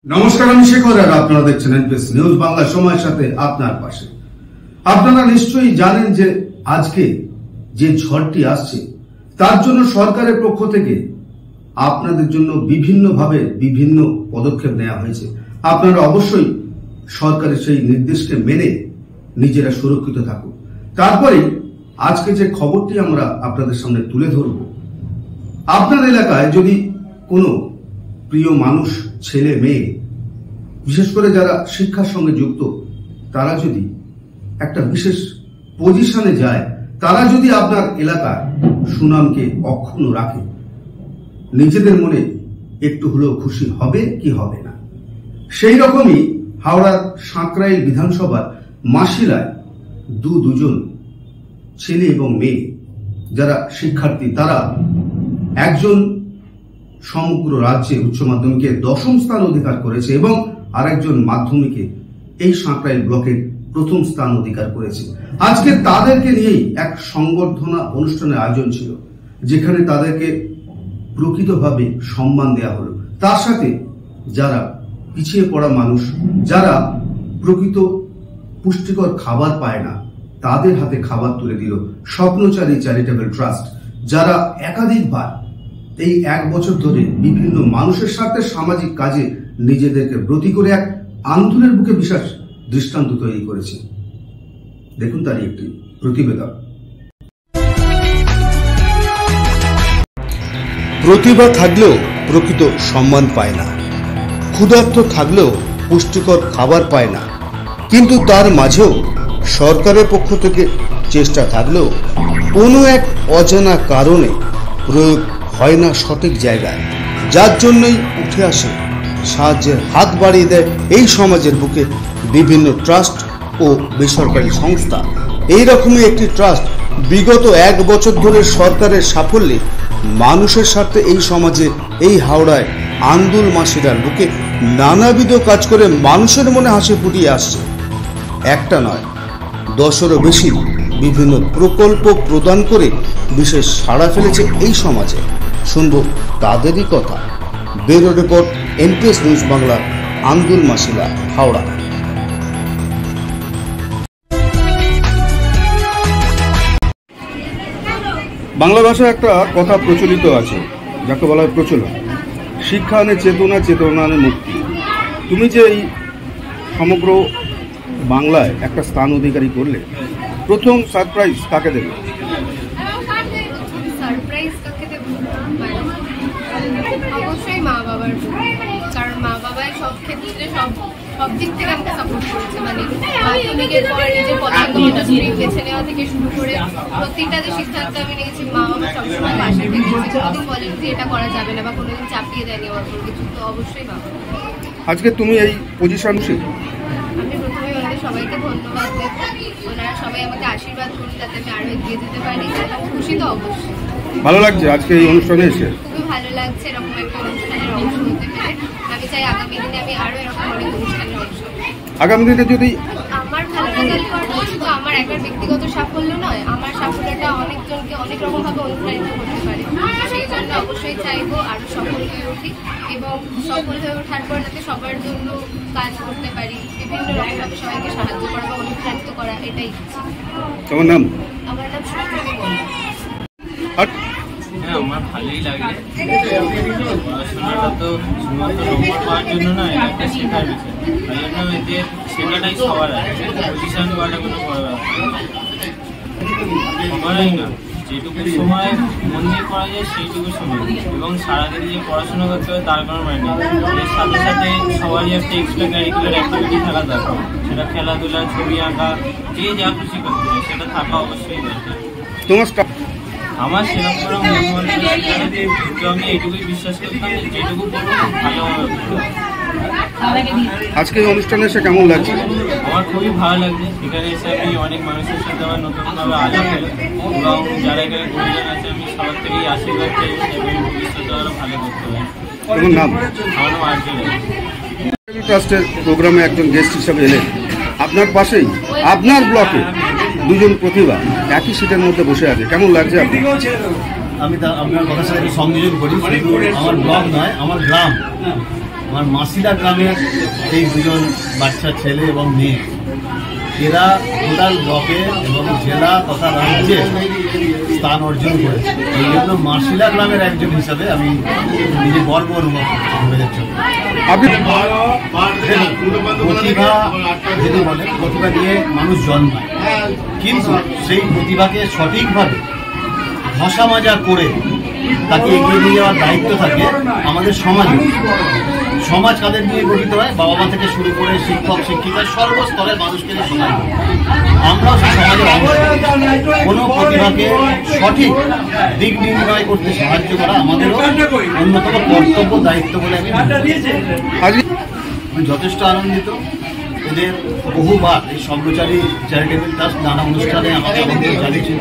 নমস্কার, আমি শেখর আর আপনারা দেখছেন এনপিএস নিউজ বাংলা, সময়ের সাথে আপনার পাশে। আপনারা নিশ্চয়ই জানেন যে আজকে যে ঝড়টি আসছে তার জন্য সরকারের পক্ষ থেকে আপনাদের জন্য বিভিন্নভাবে বিভিন্ন পদক্ষেপ নেওয়া হয়েছে। আপনারা অবশ্যই সরকারের সেই নির্দেশকে মেনে নিজেরা সুরক্ষিত থাকুন। তারপরে আজকে যে খবরটি আমরা আপনাদের সামনে তুলে ধরব, আপনার এলাকায় যদি কোনো প্রিয় মানুষ, ছেলে মেয়ে, বিশেষ করে যারা শিক্ষার সঙ্গে যুক্ত, তারা যদি একটা বিশেষ পজিশনে যায়, তারা যদি আপনার এলাকার সুনামকে অক্ষুণ্ণ রাখে, নিজেদের মনে একটু হলেও খুশি হবে কি হবে না? সেই রকমই হাওড়ার সাঁকরাইল বিধানসভার মাসিলায় দুজন ছেলে এবং মেয়ে যারা শিক্ষার্থী, তারা একজন সমগ্র রাজ্যে উচ্চ মাধ্যমিকে 10ম স্থান অধিকার করেছে এবং আরেকজন মাধ্যমিকে এই সাঁকরাইল ব্লকের 1ম স্থান অধিকার করেছে। আজকে তাদেরকে নিয়েই এক সংবর্ধনা অনুষ্ঠানের আয়োজন ছিল, যেখানে তাদেরকে প্রকৃতভাবে সম্মান দেওয়া হলো। তার সাথে যারা পিছিয়ে পড়া মানুষ, যারা প্রকৃত পুষ্টিকর খাবার পায় না, তাদের হাতে খাবার তুলে দিল স্বপ্নচারী চ্যারিটেবল ট্রাস্ট, যারা একাধিকবার এই 1 বছর ধরে বিভিন্ন মানুষের সাথে সামাজিক কাজে নিজেদেরকে ব্রতী করে এক আন্দোলনের বুকে বিশেষ দৃষ্টান্ত তৈরি করেছে। দেখুন তারই একটি প্রতিবেদন। প্রতিভা থাকলেও প্রকৃত সম্মান পায় না, ক্ষুধার্ত থাকলেও পুষ্টিকর খাবার পায় না, কিন্তু তার মাঝেও সরকারের পক্ষ থেকে চেষ্টা থাকলেও কোনো এক অজানা কারণে প্রয়োগ হয় না সঠিক জায়গায়, যার জন্যই উঠে আসে সাহায্যের হাত বাড়িয়ে দেয় এই সমাজের বুকে বিভিন্ন ট্রাস্ট ও বেসরকারি সংস্থা। এই রকমই একটি ট্রাস্ট বিগত 1 বছর ধরে সরকারের সাফল্যে মানুষের স্বার্থে এই সমাজে, এই হাওড়ায় আন্দুল মাসিরার বুকে নানাবিধ কাজ করে মানুষের মনে হাসি ফুটিয়ে আসছে। একটা নয়, 10-এরও বেশি বিভিন্ন প্রকল্প প্রদান করে বিশেষ সাড়া ফেলেছে এই সমাজে। শুনব তাদেরই কথা। Bureau report, NPS news Bangla, Andul Masila, Howrah. Bangla ভাষায় একটা কথা প্রচলিত আছে, যাকে বলা হয় প্রচলন। শিক্ষা আনে চেতনা, চেতনা আনে মুক্তি। তুমি যে এই সমগ্র বাংলায় একটা স্থান অধিকারী করলে, প্রথম সারপ্রাইজ কাকে দেবে? অবশ্যই মা বাবার, কারণ মা বাবাই সব ক্ষেত্রে সব দিক থেকে আমাকে সাপোর্ট করেছে। মানে মাধ্যমিকের পর নিজের পছন্দ মতো স্ট্রিম বেছে নেওয়া থেকে শুরু করে প্রত্যেকটা যে সিদ্ধান্ত আমি নিয়েছি, মা বাবা সবসময় পাশে থেকেছে। কোনোদিন বলেন যে এটা করা যাবে না বা কোনোদিন চাপিয়ে দেয়নি আমার কোনো কিছু। তো অবশ্যই মা বাবা। আজকে তুমি এই পজিশন, আমি প্রথমে ওনাদের সবাইকে ধন্যবাদ দেব। ওনারা সবাই আমাকে আশীর্বাদ করুন যাতে আমি আরো এগিয়ে যেতে পারি। খুশি তো অবশ্যই। ভালো লাগছে আজকে এই অনুষ্ঠানে এসে? খুবই ভালো লাগছে এরকম একটা অনুষ্ঠানের অংশ হতে পেরে। আমি চাই আগামী দিনে আমি আরো এরকম অনেক অনুষ্ঠানের অংশ। আগামী দিনে যদি আমার ভালো লাগার পর শুধু আমার একার ব্যক্তিগত সাফল্য নয়, আমার সাফল্যটা অনেকজনকে অনেক রকম ভাবে অনুপ্রাণিত করতে পারে। সেই জন্য অবশ্যই চাইবো আরো সফল হয়ে উঠি এবং সফল হয়ে ওঠার পর যাতে সবার জন্য কাজ করতে পারি, বিভিন্ন রকম ভাবে সবাইকে সাহায্য করা বা অনুপ্রাণিত করা, এটাই ইচ্ছা। তোমার নাম? আমার নাম সুপ্রীতি মণ্ডল। হ্যাঁ, আমার ভালোই লাগে। পড়াশোনাটা তো শুধুমাত্র নম্বর পাওয়ার জন্য নয়, একটা শেখার বিষয়। তাই জন্য এতে শেখাটাই সবার আছে, পজিশন পাওয়াটা কোনো বড় ব্যাপার সবারই না। যেটুকু সময় মন দিয়ে করা যায় সেইটুকু সময়, এবং সারাদিন যে পড়াশোনা করতে হবে তার কোনো মানে নেই। এর সাথে সাথে সবারই একটা এক্সট্রা কারিকুলার অ্যাক্টিভিটি থাকা দরকার। সেটা খেলাধুলা, ছবি আঁকা, যে যা খুশি করতে হবে সেটা থাকা অবশ্যই দরকার। তোমার আমার সেরকম কোনো কিন্তু আমি এইটুকুই বিশ্বাস করতাম যে যেটুকু করবো ভালোভাবে। আজকে এই অনুষ্ঠানে এসে কেমন লাগছে? আমার খুবই ভালো লাগছে। এখানে এসে আমি অনেক মানুষের সাথে আমার নতুনভাবে আলাপ হলো, এবং যারা এখানে গুরুজন আছে আমি সবার থেকেই আশীর্বাদ চাই এবং ভবিষ্যতে আরও ভালো করতে পারি। তোমার নাম? আমার নাম আর্য ট্রাস্টের প্রোগ্রামে একজন গেস্ট হিসাবে এলেন। আপনার পাশেই আপনার ব্লকে 2জন প্রতিভা একই সিটের মধ্যে বসে আছে, কেমন লাগছে আপনার? আমি আপনার কথার সাথে সংযোজন করি। আমার ব্লক নয়, আমার গ্রাম আমার মাসিদা গ্রামের এই দুজন বাচ্চা ছেলে এবং মেয়ে, এরা টোটাল ব্লকে এবং জেলা তথা রাজ্যে স্থান অর্জন করেছে। এই জন্য মাসিদা গ্রামের একজন হিসাবে আমি নিজে গর্ব অনুভব করছি। প্রতিভা যদি বলে, প্রতিভা দিয়ে মানুষ জন্মায়, কিন্তু সেই প্রতিভাকে সঠিকভাবে ঘষা মাজা করে তাকে এগিয়ে নিয়ে যাওয়ার দায়িত্ব থাকে আমাদের সমাজে। সমাজ কাদের নিয়ে গঠিত হয়? বাবা মা থেকে শুরু করে শিক্ষক শিক্ষিকা সর্বস্তরের মানুষকে নিয়ে সমাজ। আমরাও সমাজের অংশ। কোনো প্রতিভাকে সঠিক দিক নির্ণয় করতে সাহায্য করা আমাদেরও অন্যতম কর্তব্য, দায়িত্ব বলে আমি যথেষ্ট আনন্দিত। এদের বহুবার এই সম্প্রচারী চ্যারিটেবল ট্রাস্ট নানা অনুষ্ঠানে আমাকে আমন্ত্রণ জানিয়েছিল।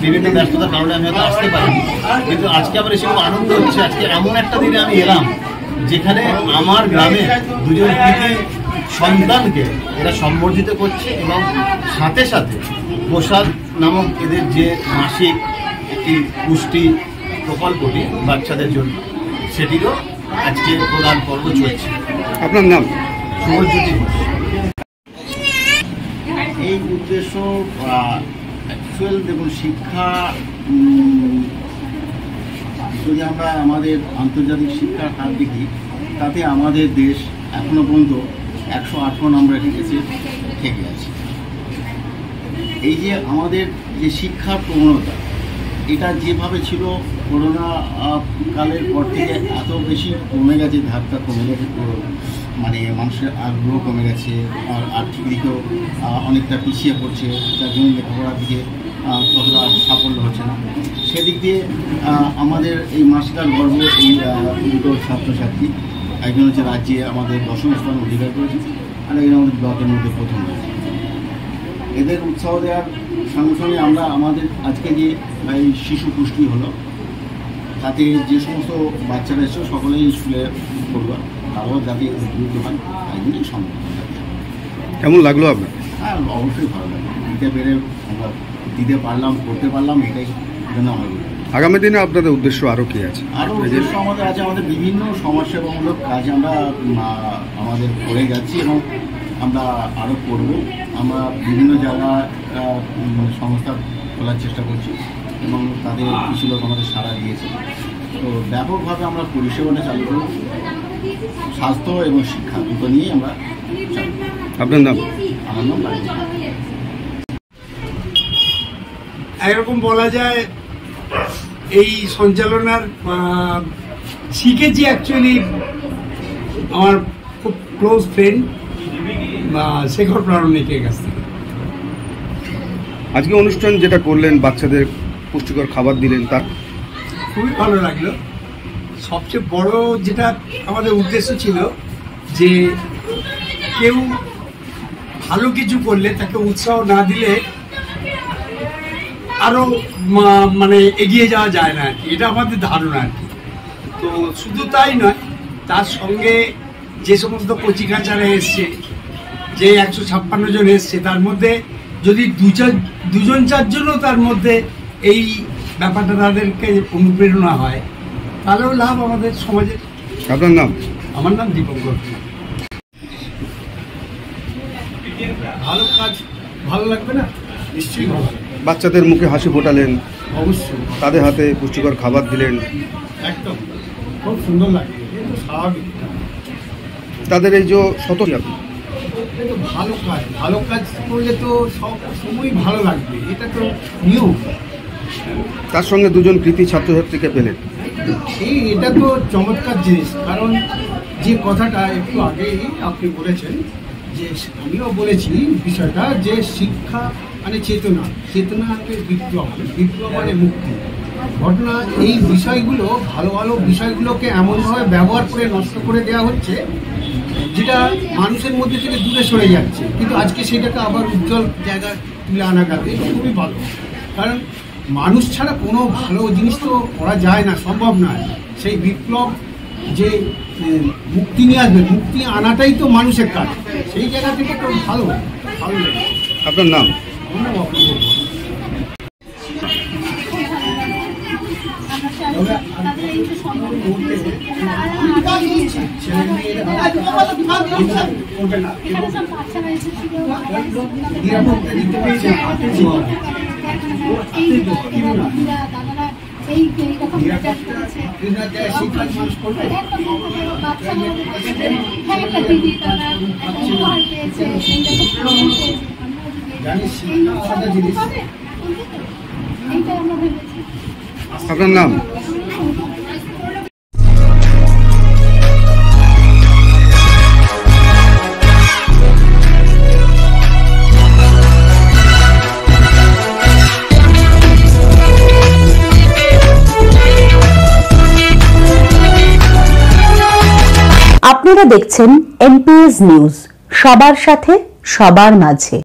বিভিন্ন ব্যস্ততার কারণে আমি হয়তো আসতে পারিনি, কিন্তু আজকে আমার এসে খুব আনন্দ হচ্ছে। আজকে এমন একটা দিনে আমি এলাম যেখানে আমার গ্রামে দুজন কৃতি সন্তানকে এরা সম্বর্ধিত করছে এবং সাথে সাথে প্রসাদ নামক এদের যে মাসিক একটি পুষ্টি প্রকল্পটি বাচ্চাদের জন্য, সেটিরও আজকে প্রদান পর্ব চলছে। আপনার নাম? শুভজ্যোতি ঘোষ। এই উদ্দেশ্য অ্যাকচুয়াল দেখুন, শিক্ষা যদি আমরা আমাদের আন্তর্জাতিক শিক্ষার হার দেখি, তাতে আমাদের দেশ এখনো পর্যন্ত 108 নম্বরে থেকে আছে। এই যে আমাদের যে শিক্ষার প্রবণতা, এটা যেভাবে ছিল করোনা কালের পর থেকে এত বেশি কমে গেছে, ধাপটা কমে গেছে, মানে মানুষের আগ্রহ কমে গেছে, আর আর্থিক দিকেও অনেকটা পিছিয়ে পড়ছে, যার জন্য লেখাপড়ার দিকে ততটা সাফল্য হচ্ছে না। সেদিক দিয়ে আমাদের এই মাসিদার গর্ব এই দুটো ছাত্রছাত্রী, একজন হচ্ছে রাজ্যে আমাদের 10ম স্থান অধিকার করেছে, আর একজন আমাদের ব্লকের মধ্যে প্রথম হয়েছে। এদের উৎসাহ দেওয়ার সঙ্গে সঙ্গে আমরা আমাদের আজকে যে এই শিশু পুষ্টি হলো, তাতে যে সমস্ত বাচ্চারা এসেছে সকলেই স্কুলে পড়ুয়া, তারাও যাতে গুরুত্ব পান, তাই জন্যই সম্ভব। কেমন লাগলো আপনার? হ্যাঁ, অবশ্যই ভালো লাগে। দিতে পেরে আমরা দিতে পারলাম, করতে পারলাম, এটাই জন্য আমার। আগামী দিনে আপনাদের উদ্দেশ্য আরও কি আছে? আরও উদ্দেশ্য আমাদের আছে, আমাদের বিভিন্ন সমাজসেবামূলক কাজ আমরা আমাদের করে যাচ্ছি এবং আমরা আরও করব। আমরা বিভিন্ন জায়গায় সংস্থা খোলার চেষ্টা করছি এবং তাদের কিছু লোক আমাদের সাড়া দিয়েছে। তো ব্যাপকভাবে আমরা পরিষেবাটা চালু করব, স্বাস্থ্য এবং শিক্ষা দুটো নিয়েই আমরা চালু। আপনার নাম? আমার নাম রাজীব। একরকম বলা যায় এই সঞ্চালনার শিখেছি অ্যাকচুয়ালি আমার খুব ক্লোজ ফ্রেন্ড শেখর প্রারণিকের কাছ থেকে। আজকে অনুষ্ঠান যেটা করলেন, বাচ্চাদের পুষ্টিকর খাবার দিলেন, তার খুবই ভালো লাগলো। সবচেয়ে বড় যেটা আমাদের উদ্দেশ্য ছিল যে কেউ ভালো কিছু করলে তাকে উৎসাহ না দিলে আরো মানে এগিয়ে যাওয়া যায় না, এটা আমাদের ধারণা আর কি। তো শুধু তাই নয়, তার সঙ্গে যে সমস্ত কচিকাচারা এসছে, যে 156 জন এসছে, তার মধ্যে যদি দুজন চারজনও তার মধ্যে এই ব্যাপারটা তাদেরকে অনুপ্রেরণা হয়, তাহলেও লাভ আমাদের সমাজের। আপনার নাম? আমার নাম দীপঙ্কর। ভালো কাজ ভালো লাগবে না? নিশ্চয়ই ভালো লাগবে। বাচ্চাদের মুখে হাসি ফোটালেন, অবশ্যই তাদের হাতে পুষ্টিকর খাবার দিলেন, একদম খুব সুন্দর লাগে, এটা স্বাভাবিক। তাদের এই যে শত ভালো কাজ করলে তো সব সময় ভালো লাগবে, এটা তো নিয়ম। তার সঙ্গে দুজন কৃতি ছাত্রছাত্রীকে পেলেন, এটা তো চমৎকার জিনিস। কারণ যে কথাটা একটু আগেই আপনি বলেছেন, যে আমিও বলেছি বিষয়টা, যে শিক্ষা মানে চেতনা বিপ্লব মানে মুক্তি। ঘটনা এই বিষয়গুলো, ভালো ভালো বিষয়গুলোকে এমনভাবে ব্যবহার করে নষ্ট করে দেওয়া হচ্ছে, যেটা মানুষের মধ্যে থেকে দূরে সরে যাচ্ছে। কিন্তু আজকে সেটাকে আবার উজ্জ্বল জায়গায় তুলে আনা গেছে, খুবই ভালো। কারণ মানুষ ছাড়া কোনো ভালো জিনিস তো করা যায় না, সম্ভব নয়। সেই বিপ্লব যে মুক্তি নিয়ে আসবে, মুক্তি আনাটাই তো মানুষের কাজ। সেই জায়গা থেকে তো ভালো লাগে। আপনার নাম? আমরা নিরাপত্তা দিতে পারছে আপনার নাম? আপনারা দেখছেন এমপিএস নিউজ, সবার সাথে সবার মাঝে।